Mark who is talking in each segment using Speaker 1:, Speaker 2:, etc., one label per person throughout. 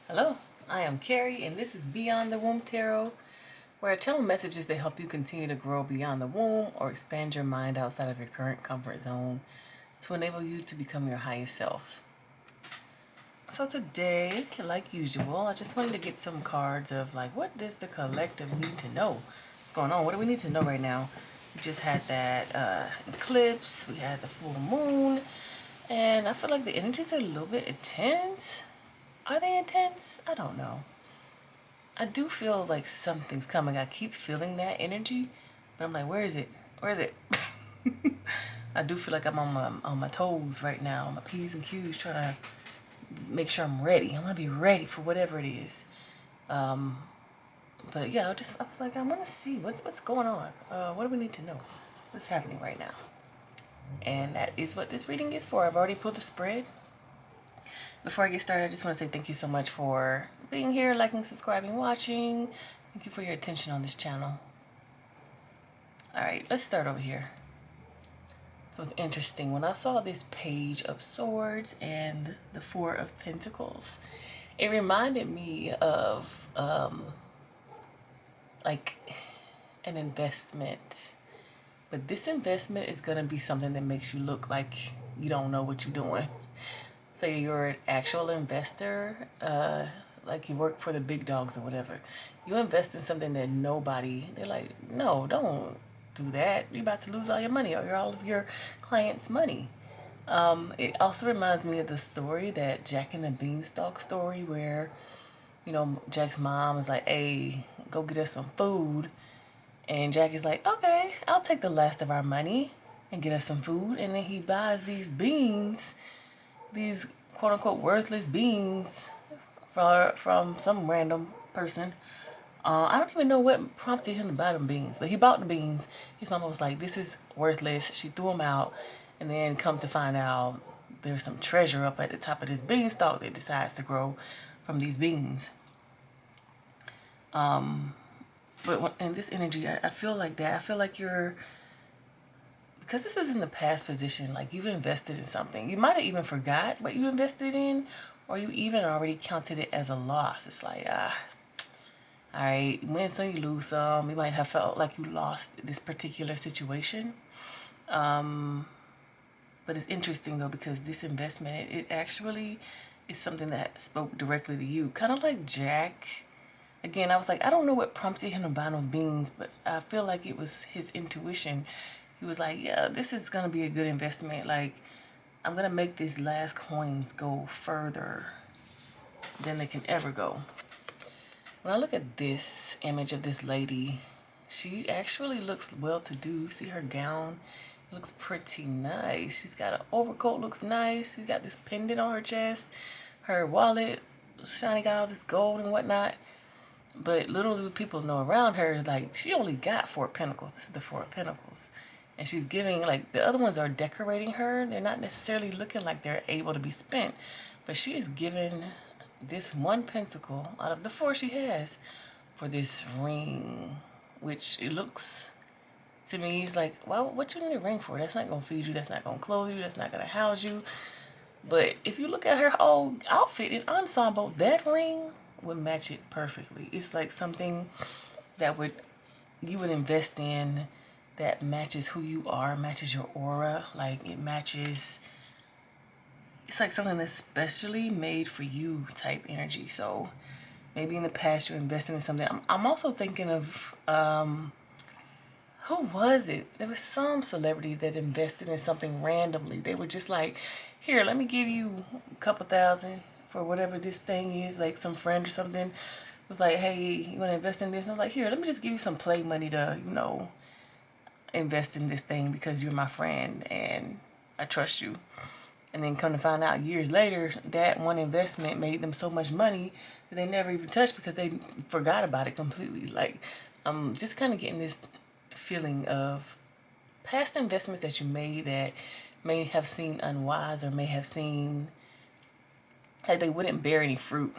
Speaker 1: Hello, I am Carrie, and this is Beyond the Womb Tarot, where I channel messages that help you continue to grow beyond the womb or expand your mind outside of your current comfort zone to enable you to become your highest self. So today, like usual, I just wanted to get some cards of like, what does the collective need to know? What's going on? What do we need to know right now? We just had that eclipse, we had the full moon, and I feel like the energies are a little bit intense. Are they intense? I don't know. I do feel like something's coming. I keep feeling that energy, but I'm like, where is it? Where is it? I do feel like I'm on my toes right now, on my P's and Q's, trying to make sure I'm ready. I want to be ready for whatever it is. Um, but yeah, I was like, I want to see what's going on. What do we need to know? What's happening right now? And that is what this reading is for. I've already pulled the spread. Before I get started, I just want to say thank you so much for being here, liking, subscribing, watching. Thank you for your attention on this channel. Alright, let's start over here. So it's interesting. When I saw this Page of Swords and the Four of Pentacles, it reminded me of like an investment. But this investment is going to be something that makes you look like you don't know what you're doing. Say you're an actual investor, like you work for the big dogs or whatever. You invest in something that they're like, no, don't do that. You're about to lose all your money or all of your clients' money. It also reminds me of the story, that Jack and the Beanstalk story, where, Jack's mom is like, hey, go get us some food. And Jack is like, okay, I'll take the last of our money and get us some food. And then he buys these beans, these quote unquote worthless beans from some random person. I don't even know what prompted him to buy them beans, but he bought the beans. His mama was like, this is worthless. She threw them out, and then come to find out there's some treasure up at the top of this beanstalk that decides to grow from these beans. But in this energy, I feel like that. I feel like because this is in the past position, like you've invested in something. You might have even forgot what you invested in, or you even already counted it as a loss. It's like, all right, you win some, you lose some. You might have felt like you lost this particular situation. But it's interesting though, because this investment, it actually is something that spoke directly to you. Kind of like Jack. Again, I was like, I don't know what prompted him to buy no beans, but I feel like it was his intuition. He was like, yeah, this is going to be a good investment. Like, I'm going to make these last coins go further than they can ever go. When I look at this image of this lady, she actually looks well-to-do. See her gown? It looks pretty nice. She's got an overcoat, looks nice. She's got this pendant on her chest. Her wallet, shiny, got all this gold and whatnot. But little do people know around her, like, she only got 4 pentacles. This is the 4 of pentacles. And she's giving, like, the other ones are decorating her. They're not necessarily looking like they're able to be spent. But she is giving this 1 pentacle out of the 4 she has for this ring. Which it looks, to me, it's like, well, what you need a ring for? That's not going to feed you. That's not going to clothe you. That's not going to house you. But if you look at her whole outfit and ensemble, that ring would match it perfectly. It's like something that you would invest in, that matches who you are, matches your aura. Like it matches, it's like something that's specially made for you type energy. So maybe in the past you're investing in something. I'm also thinking of, who was it? There was some celebrity that invested in something randomly. They were just like, here, let me give you a couple thousand for whatever this thing is. Like some friend or something was like, hey, you want to invest in this? And I was like, here, let me just give you some play money to, invest in this thing because you're my friend and I trust you. And then come to find out years later, that one investment made them so much money that they never even touched because they forgot about it completely. Like, I'm just kind of getting this feeling of past investments that you made that may have seemed unwise or may have seemed like they wouldn't bear any fruit.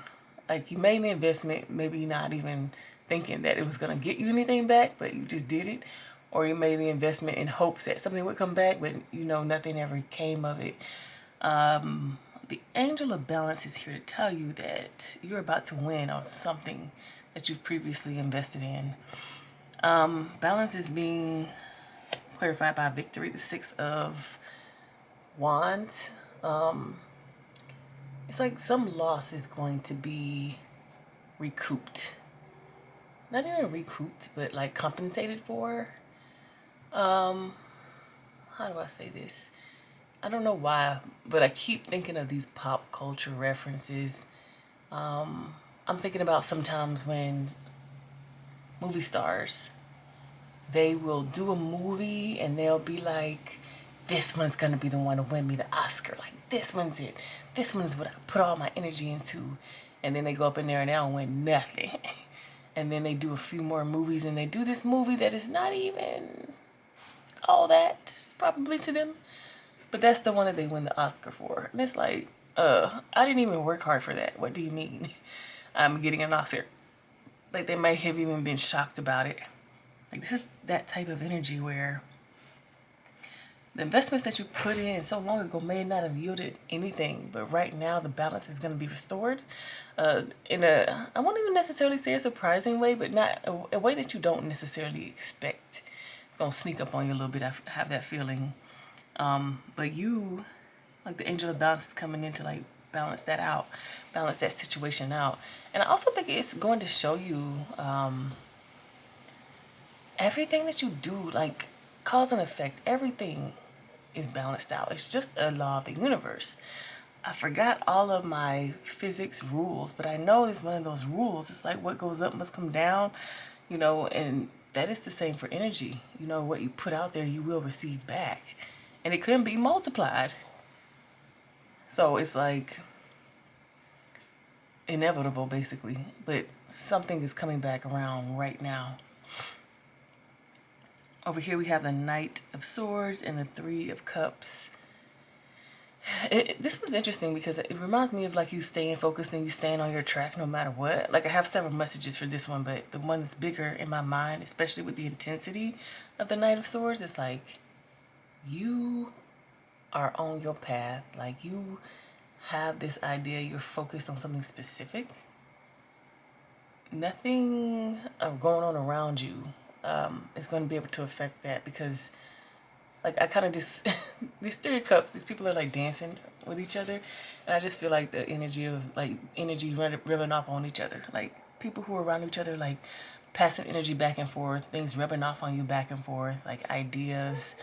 Speaker 1: Like you made the investment, maybe not even thinking that it was going to get you anything back, but you just did it. Or you made the investment in hopes that something would come back, but nothing ever came of it. The Angel of Balance is here to tell you that you're about to win on something that you've previously invested in. Balance is being clarified by victory, the Six of Wands. It's like some loss is going to be recouped. Not even recouped, but like compensated for. How do I say this? I don't know why, but I keep thinking of these pop culture references. I'm thinking about sometimes when movie stars, they will do a movie and they'll be like, this one's gonna be the one to win me the Oscar. Like, this one's it. This one's what I put all my energy into. And then they go up in there and they don't win nothing. And then they do a few more movies and they do this movie that is not even all that probably to them. But that's the one that they win the Oscar for. And it's like, I didn't even work hard for that. What do you mean I'm getting an Oscar? Like, they might have even been shocked about it. Like, this is that type of energy where the investments that you put in so long ago may not have yielded anything, but right now the balance is going to be restored in a, I won't even necessarily say a surprising way, but not a way that you don't necessarily expect. It's going to sneak up on you a little bit. I have that feeling. But you, like the Angel of Balance, is coming in to like balance that out, balance that situation out. And I also think it's going to show you everything that you do, like cause and effect, everything is balanced out. It's just a law of the universe. I forgot all of my physics rules, but I know it's one of those rules. It's like what goes up must come down, you know, and that is the same for energy. You know, what you put out there, you will receive back. And it couldn't be multiplied. So it's like inevitable, basically. But something is coming back around right now. Over here we have the Knight of Swords and the Three of Cups. This was interesting because it reminds me of like you staying focused and you staying on your track no matter what. Like, I have several messages for this one, but the one that's bigger in my mind, especially with the intensity of the Knight of Swords, is like you are on your path. Like, you have this idea, you're focused on something specific. Nothing going on around you is going to be able to affect that, because like I kind of just these Three of Cups, these people are like dancing with each other, and I just feel like the energy of like energy rubbing off on each other, like people who are around each other, like passing energy back and forth, things rubbing off on you back and forth, like ideas,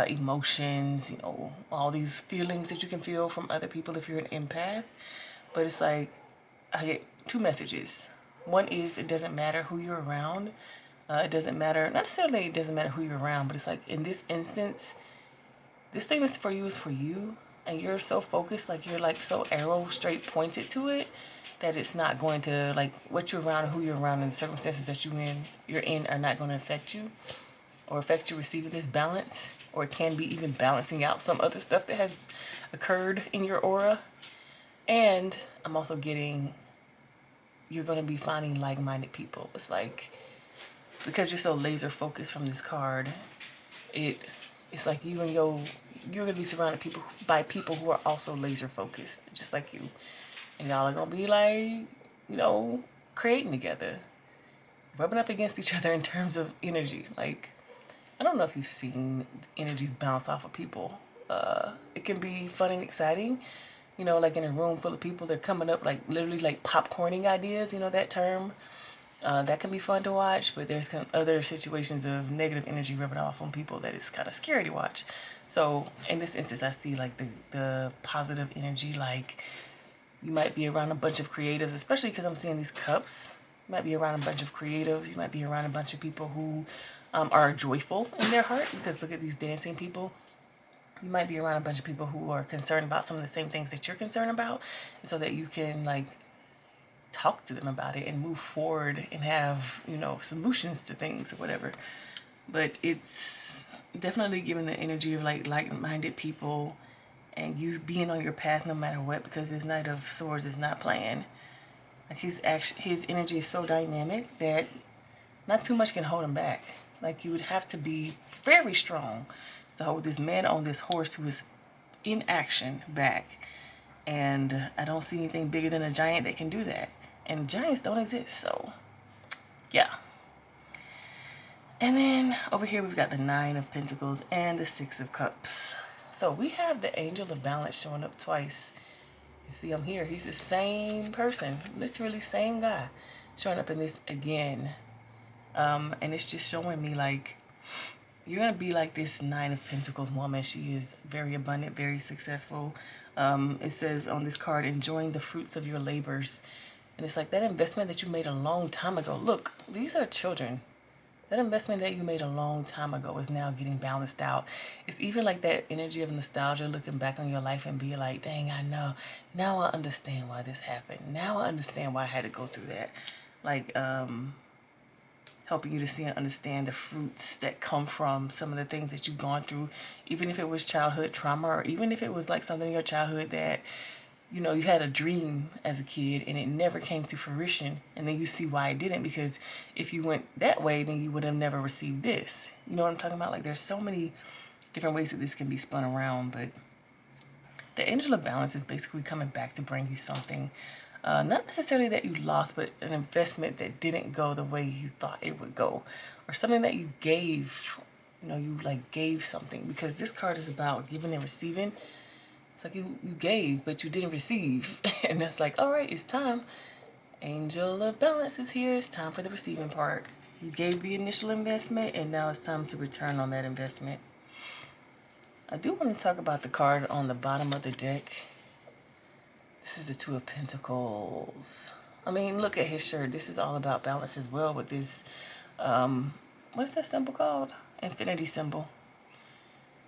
Speaker 1: emotions, you know, all these feelings that you can feel from other people if you're an empath. But it's like I get two messages. One is it doesn't matter who you're around. It doesn't matter, not necessarily it doesn't matter who you're around, but it's like in this instance, this thing that's for you is for you, and you're so focused, like you're like so arrow straight pointed to it, that it's not going to, like what you're around and who you're around and the circumstances that you're in are not going to affect you or affect you receiving this balance, or it can be even balancing out some other stuff that has occurred in your aura. And I'm also getting, you're going to be finding like-minded people. It's like, because you're so laser focused from this card, it's like you're gonna be surrounded by people who are also laser focused, just like you, and y'all are gonna be like, you know, creating together, rubbing up against each other in terms of energy. Like, I don't know if you've seen energies bounce off of people. It can be fun and exciting, you know, like in a room full of people, they're coming up like literally like popcorning ideas, you know that term. That can be fun to watch, but there's other situations of negative energy rubbing off on people that is kind of scary to watch. So in this instance, I see like the positive energy, like you might be around a bunch of creatives, especially because I'm seeing these cups. You might be around a bunch of creatives. You might be around a bunch of people who are joyful in their heart, because look at these dancing people. You might be around a bunch of people who are concerned about some of the same things that you're concerned about, so that you can like talk to them about it and move forward and have, you know, solutions to things or whatever. But it's definitely giving the energy of like like-minded people and you being on your path no matter what, because this Knight of Swords is not playing. Like his energy is so dynamic that not too much can hold him back. Like, you would have to be very strong to hold this man on this horse who is in action back. And I don't see anything bigger than a giant that can do that. And giants don't exist, so yeah. And then over here we've got the Nine of Pentacles and the Six of Cups. So we have the Angel of Balance showing up twice. You see him here. He's the same person, literally same guy, showing up in this again. And it's just showing me like you're going to be like this Nine of Pentacles woman. She is very abundant, very successful. It says on this card, enjoying the fruits of your labors. And it's like that investment that you made a long time ago. Look, these are children. That investment that you made a long time ago is now getting balanced out. It's even like that energy of nostalgia, looking back on your life and be like, dang, I know. Now I understand why this happened. Now I understand why I had to go through that. Like, helping you to see and understand the fruits that come from some of the things that you've gone through, even if it was childhood trauma, or even if it was like something in your childhood that, you know, you had a dream as a kid and it never came to fruition, and then you see why it didn't, because if you went that way, then you would have never received this. You know what I'm talking about? Like, there's so many different ways that this can be spun around, but the Angel of Balance is basically coming back to bring you something. Not necessarily that you lost, but an investment that didn't go the way you thought it would go, or something that you gave. You know, you like gave something, because this card is about giving and receiving. It's like you gave, but you didn't receive. And that's like, all right, it's time. Angel of Balance is here. It's time for the receiving part. You gave the initial investment, and now it's time to return on that investment. I do want to talk about the card on the bottom of the deck. This is the Two of Pentacles. I mean, look at his shirt. This is all about balance as well with this, what's that symbol called? Infinity symbol.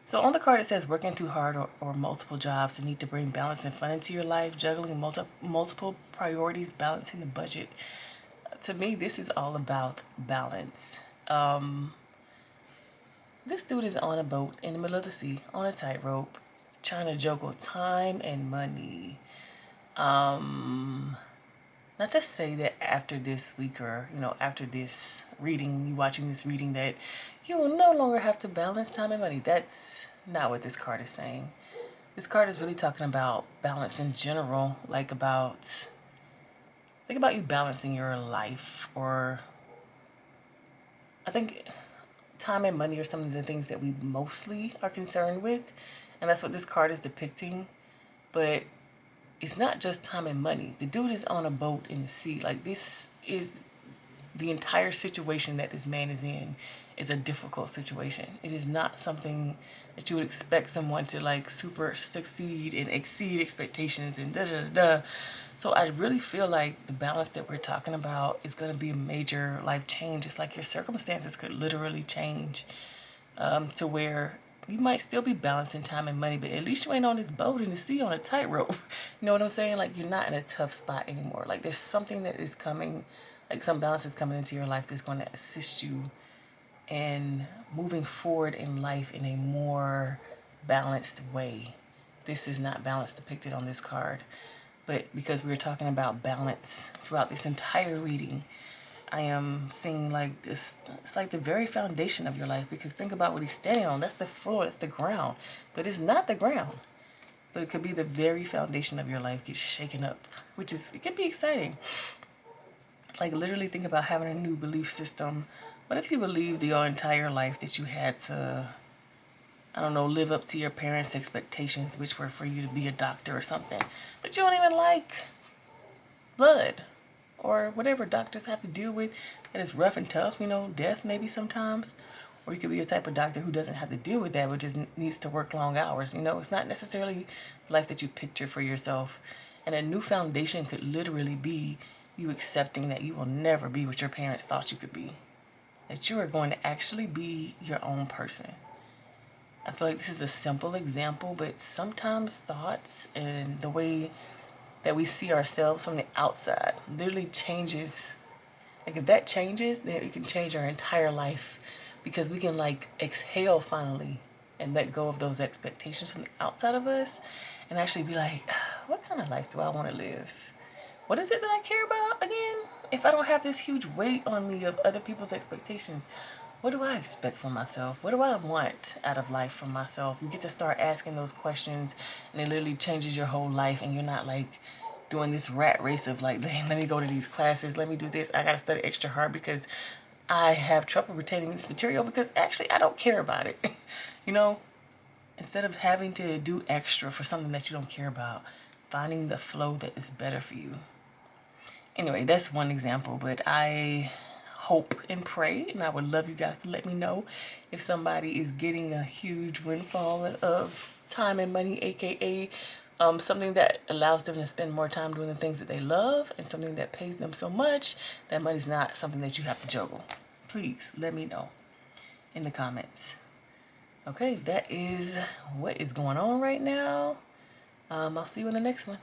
Speaker 1: So on the card it says working too hard or multiple jobs to need to bring balance and fun into your life, juggling multiple priorities, balancing the budget. To me, this is all about balance. This dude is on a boat in the middle of the sea, on a tightrope, trying to juggle time and money. Not to say that after this week, or, you know, after this reading, you watching this reading, that you will no longer have to balance time and money. That's not what this card is saying. This card is really talking about balance in general, like about, think about you balancing your life, or I think time and money are some of the things that we mostly are concerned with, and that's what this card is depicting. But it's not just time and money. The dude is on a boat in the sea. Like, this is the entire situation that this man is in is a difficult situation. It is not something that you would expect someone to like super succeed and exceed expectations and da-da-da-da. So I really feel like the balance that we're talking about is going to be a major life change. It's like your circumstances could literally change to where you might still be balancing time and money, but at least you ain't on this boat in the sea on a tightrope. You know what I'm saying? Like, you're not in a tough spot anymore. Like, there's something that is coming, like some balance is coming into your life that's going to assist you in moving forward in life in a more balanced way. This is not balance depicted on this card, but because we were talking about balance throughout this entire reading, I am seeing like this, it's like the very foundation of your life, because think about what he's standing on. That's the floor, that's the ground, but it's not the ground. But it could be the very foundation of your life gets shaken up, which is, it can be exciting. Like, literally think about having a new belief system. What if you believed your entire life that you had to, I don't know, live up to your parents' expectations, which were for you to be a doctor or something, but you don't even like blood, or whatever doctors have to deal with, that is rough and tough, you know, death maybe sometimes. Or you could be a type of doctor who doesn't have to deal with that, but just needs to work long hours. You know, it's not necessarily the life that you picture for yourself. And a new foundation could literally be you accepting that you will never be what your parents thought you could be. That you are going to actually be your own person. I feel like this is a simple example, but sometimes thoughts and the way that we see ourselves from the outside literally changes. Like, if that changes, then it can change our entire life, because we can like exhale finally and let go of those expectations from the outside of us and actually be like, what kind of life do I want to live? What is it that I care about again? If I don't have this huge weight on me of other people's expectations, what do I expect from myself? What do I want out of life from myself? You get to start asking those questions, and it literally changes your whole life, and you're not like doing this rat race of like, let me go to these classes, let me do this, I gotta study extra hard because I have trouble retaining this material because actually I don't care about it. You know, instead of having to do extra for something that you don't care about, finding the flow that is better for you. Anyway, that's one example, but I hope and pray, and I would love you guys to let me know if somebody is getting a huge windfall of time and money, aka something that allows them to spend more time doing the things that they love, and something that pays them so much that money's not something that you have to juggle. Please let me know in the comments. Okay, that is what is going on right now. I'll see you in the next one.